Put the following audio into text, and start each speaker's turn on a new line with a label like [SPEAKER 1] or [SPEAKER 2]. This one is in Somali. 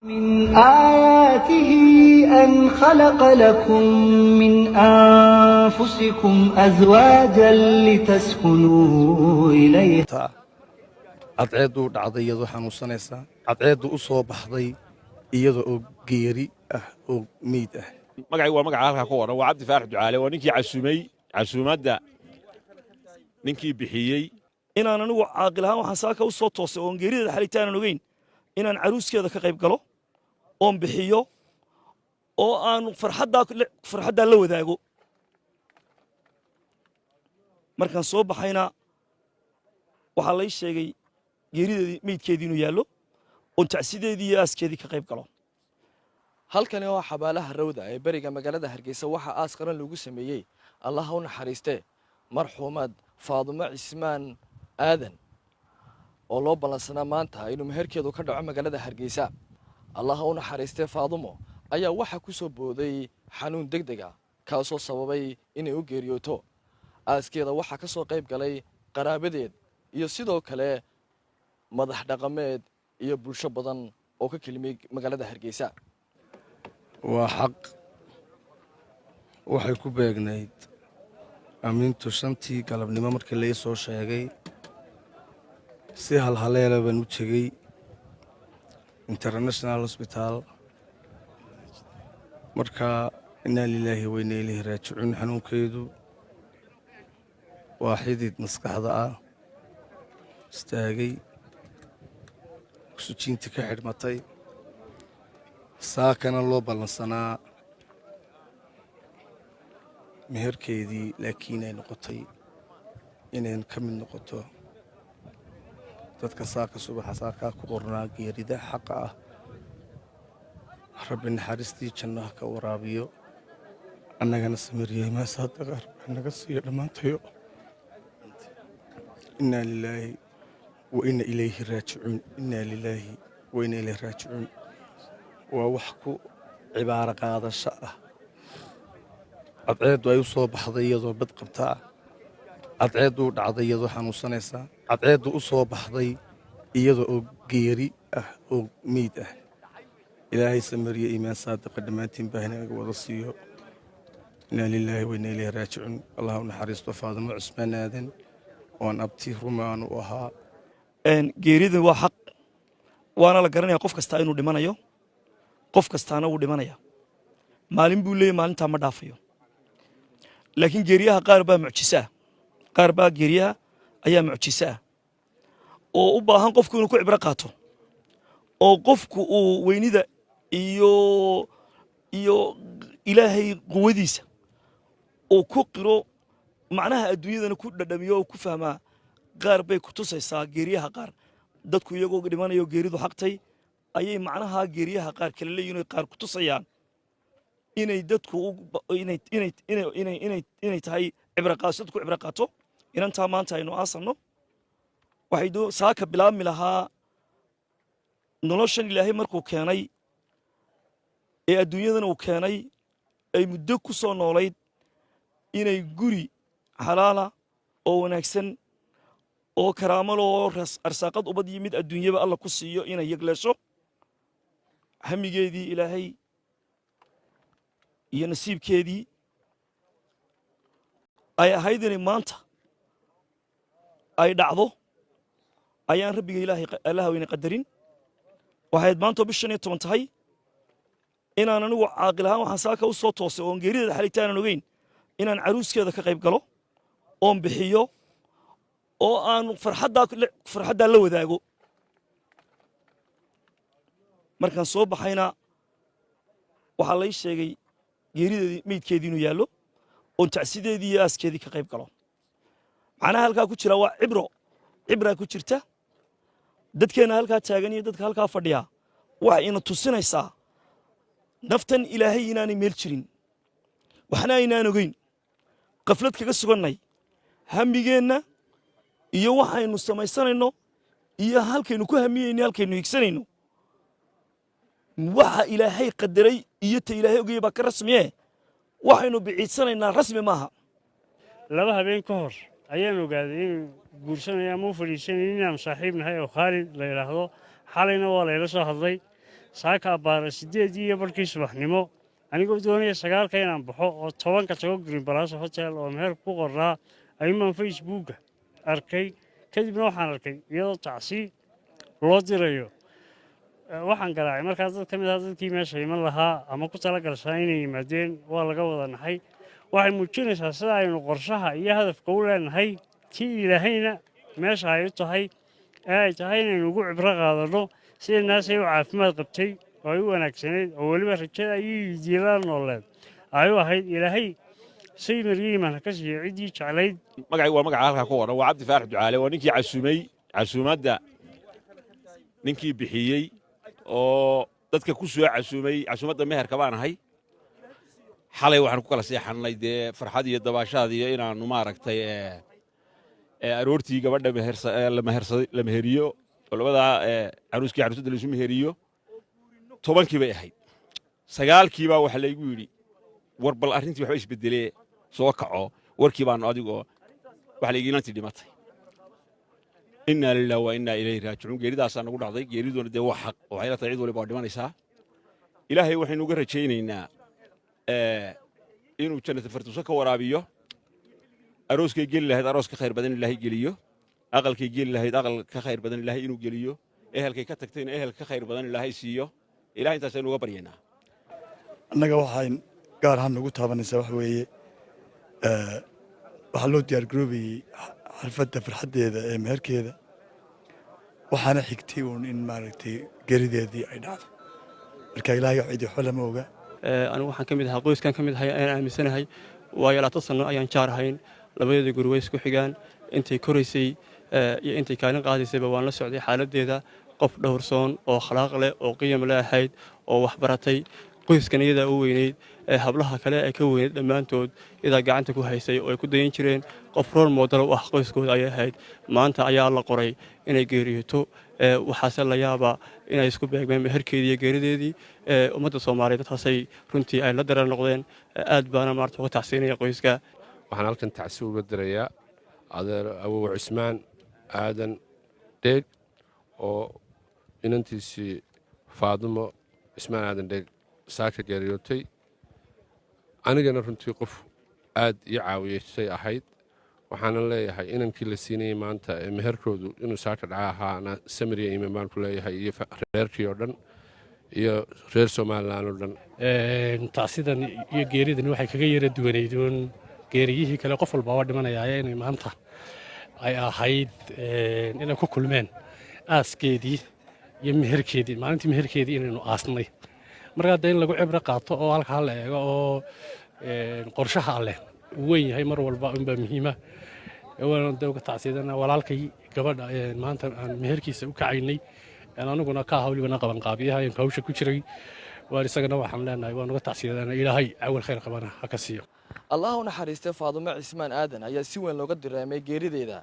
[SPEAKER 1] من آياته أن خلق لكم من أنفسكم أزواجا لتسكنوا إليها.
[SPEAKER 2] cadceedu dhacday iyadoo xanuunsanaysa cadceedu u soo baxday iyada oo geeri ah oo meyd ah
[SPEAKER 3] magacaygu waa magaca halkaa ku qoran waa cabdi faarax ducaale waa ninkii casuumadda ninkii bixiyey
[SPEAKER 4] inaan anigu caaqil ahaan waxaan saaka u soo toosay oon geerideeda xalitaanan ogeyn inaan caruuskeeda ka qayb galo oon bixiyo oo aan farxaddaa la wadaago markaan soo baxayna waxaa lay sheegay geerideedii meydkeedii inuu yaallo oon tacsideedii iyo aaskeedii ka qayb galo
[SPEAKER 5] halkani oo xabaalaha rawda ee bariga magaalada Hargeysa waxa aas qaran lagu sameeyay Allah ha u naxariiste marxuumad Faadumo Cismaan Aadan oo loo balansanaa maanta inuu meherkeedu ka dhaco magaalada Hargeysa Allah ha u naxariiste Faadumo ayaa waxa ku soo booday xanuun degdeg ah kaasoo sababay inay u geeriyooto aaskeeda waxa ka soo qayb galay qaraabadeed iyo sidoo kale madax dhaqameed iyo bulsho badan oo ka kelmay magaalada Hargeysa
[SPEAKER 2] waa xaq waxay ku beegnayd aamintu shantii galabnimo markii la soo sheegay si halhaleela baan u tegey international hospital marka inna lillahi wa inna ilayhi raaji'uun xanuunkeedu waa xidid maskaxda ah istaagay oksijiinta ka xidhmatay saakana loo ballansanaa meherkeedii laakiin ay noqotay inayn ka mid noqoto dadka saaka subaxa saakaa ku qornaa geerida xaqa ah rabbi naxariistii janno ha ka waraabiyo annagana samiriyey maasaadaqa rabbi naga siiyo dhammaantayo innaa lilaahi wa inna ilayhi raajicuun innaa lilaahi wa inna ilayhi raajicuun waa wax ku cibaaro qaadasho ah cadceedu ay u soo baxday iyadoo bad qabta ah cadceedu dhacday iyadoo xanuunsanaysa cadceedu u soo baxday iyada oo geeri ah oo meyd ah ilaahay samariye iimaan saadiqa dhammaantiin baa inaga wada siiyo inaa lilaahi wa inaa ilayhi raajicuun allah u naxariisto Faadumo Cismaan Aadan oon abti rumaan u ahaa
[SPEAKER 4] geeridu waa xaq waana la garanaya qof kasta inuu dhimanayo qof kastaana wuu dhimanaya maalin buu leeyahay maalintaa ma dhaafayo laakiin geeriyaha qaar baa mucjiso ah qaar baa geeriyaha ayaa mucjiso ah oo u baahan qofku inuu ku cibro qaato oo qofku uu weynida iyo ilaahay quwadiisa oo ku qiro macnaha adduunyadana ku dhadhamiyo oo ku fahmaa qaar bay ku tusaysaa geeriyaha qaar dadku iyagoo dhimanayo geeridu xaqtay ayay macnaha geeriyaha qaar kale leeyihiin qaar ku tusayaan inay dadku inay tahay dadku cibro qaato inantaa maanta aynu aasanno waxay saaka bilaabmi lahaa noloshan ilaahay markuu keenay ee adduunyadana uu keenay ay muddo ku soo noolayd inay guri xalaala oo wanaagsan oo karaamo loo arsaaqad ubad iyo mid adduunyaba alla ku siiyo inay yagleesho hamigeedii ilaahay iyo nasiibkeedii ay ahayd inay maanta ay dhacdo ayaan rabbiga ilaahay allaha weyne qadarin waxayd maanta bishan iyo 10 tahay inaan anigu caaqil ahaan waxaan saaka u soo toosay oon geerideeda xalitaanan ogeyn inaan caruuskeeda ka qayb galo oon bixiyo oo aan farxaddaa la wadaago markaan soo baxayna waxaa lay sheegay geerideedii meydkeedii inuu yaallo oon tacsideedii iyo aaskeedii ka qayb galo macnaha halkaa ku jira waa cibraa ku jirta dadkeenna halkaa taagan iyo dadka halkaa fadhiya waxay ina tusinaysaa naftan ilaahay inaanay meel jirin waxna aynaan ogeyn qaflad kaga sugannay hamigeenna iyo waxaynu samaysanayno iyo halkaynu ku hamiyeyno halkaynu higsanayno waxa ilaahay qadaray iyo ta ilaahay ogayay baa ka rasmiye waxaynu biciidsanaynaa rasmi maaha
[SPEAKER 6] laba habeen ka hor ayaan ogaaday in guursanaya ama u fadhiisanay inaan saaxiib nahay oo Khalid la yiraahdo xalayna waa la ila soo hadlay saaka abbaara 8 barkii subaxnimo anigoo doonaya 9 inaan baxo oo 10 tago Green Palace Hotel oo meher ku qoraa aymaan Facebook arkay kadibna waxaan arkay iyadoo tacsi loo dirayo waxaan garaacay markaas dad kamid ah dadkii meesha iman lahaa ama ku tala galshaa inay yimaadeen waa laga wada naxay waxay muujinaysaa sida aynu qorshaha iyo hadafka u leenahay tii ilaahayna meesha ay u tahay ay tahay inaynu ugu cibro qaadano sida naasay u caafimaad qabtay oo ay u wanaagsaneyd oo weliba rajada iyo jiilaan nooleed ay u ahayd ilaahay saymir yiman ka sii cidii jeclayd
[SPEAKER 3] magacaygu waa magaca halkaa ku qoran waa cabdi faarax ducaale waa ninkii casuumadda ninkii bixiyey oo dadka ku soo casuumadda meherka baan ahay xalay waxaan ku kala seexannay dee farxad iyo dabaashaad iyo inaannu maaragtay aroortii gabadha la meheriyo oo labadaa caruuskii caruusadda laysu meheriyo 10kii bay ahayd 9kii baa waxa laygu yidhi war bal arrintii waxba isbedelee soo kaco warkii baanu adigoo waxa laygu inantii dhimatay inna lillahi wa inna ilayhi raaji'uun geeridaasaa nagu dhacday geeriduna dee waa xaq waxay la tahay cid waliba waa dhimanaysaa ilaahay waxaynu uga rajaynaynaa inuu jannada firdawsa ka waraabiyo arooskay geli lahayd aroos ka khayr badan ilaahay geliyo aqalkay geli lahayd aqal ka khayr badan ilaahay inuu geliyo ehelkay ka tagtayna ehel ka khayr badan ilaahay siiyo ilaahay intaasaynu uga baryaynaa
[SPEAKER 7] annaga waxaan gaar ahaan nagu taabanaysaa wax weeye waxaa loo diyaargaroobayey xalfadda farxaddeeda ee meherkeeda waxaana xigtay uun in maaragtay gerideedii ay dhacdo marka ilaahay wax cidi xole ma oga
[SPEAKER 8] anigu waxaan ka mid ahaa qoyskan ka mid ahay ayaan aaminsanahay waayo 20 sano ayaan jaar ahayn labadeeda guri way isku xigaan intay koraysay iyo intay kaalin qaadaysayba waan la socday xaaladdeeda qof dhowrsoon oo akhlaaq leh oo qiyam leh ahayd oo wax baratay qoyskan iyada u weyneyd hablaha kale ay ka weyneyd dhammaantood iyadaa gacanta ku haysay oo ay ku dayan jireen qof role model u ah qoyskooda ayay ahayd maanta ayaa la qoray inay geeriyoto waxaase la yaabaa inay isku beegmeen meherkeedii iyo geerideedii ummadda Soomaaliyeed taasay runtii ay la dareer noqdeen aad baana maarta uga tacsiinaya qoyska
[SPEAKER 9] waxaan halkan tacsi uga dirayaa adeer awow Cismaan aadan dheeg oo inantiisii Faadumo Cismaan aadan dheeg saaka geeriyootay anigana runtii qof aad ii caawiyay ahayd waxaan leeyahay inankii la siinayay maanta meherkoodu inuu saaka dhaca ahaana samiriya iimaan baan ku leeyahay iyo reerkii oo dhan iyo reer Soomaaliland oo dhan
[SPEAKER 10] tacsidan iyo geeridan waxay kaga yara duwanaydoon geeriyihii kale qof walba waa dhimanayaa inay maanta ay ahayd inay ku kulmeen aaskeedii iyo meherkeedii maalintii meherkeedii inaynu aasnay marka in lagu cibro qaato oo halkaa la eego oo qorshaha alleh weyn yahay mar walba unbaa muhiima waan dawga tacsiidana walaalkay gabadha maanta aan meherkiisa u kacaynay anaguna ka hawlibana qaban qaabiyaha in hawsha ku jiray waan isagana waxaan leenahay waan uga tacsiidana ilaahay awal khayr qabana ha ka siiyo
[SPEAKER 5] allah u naxariistay Faadumo Cismaan Aadan ayaa si weyn looga direemay geerideeda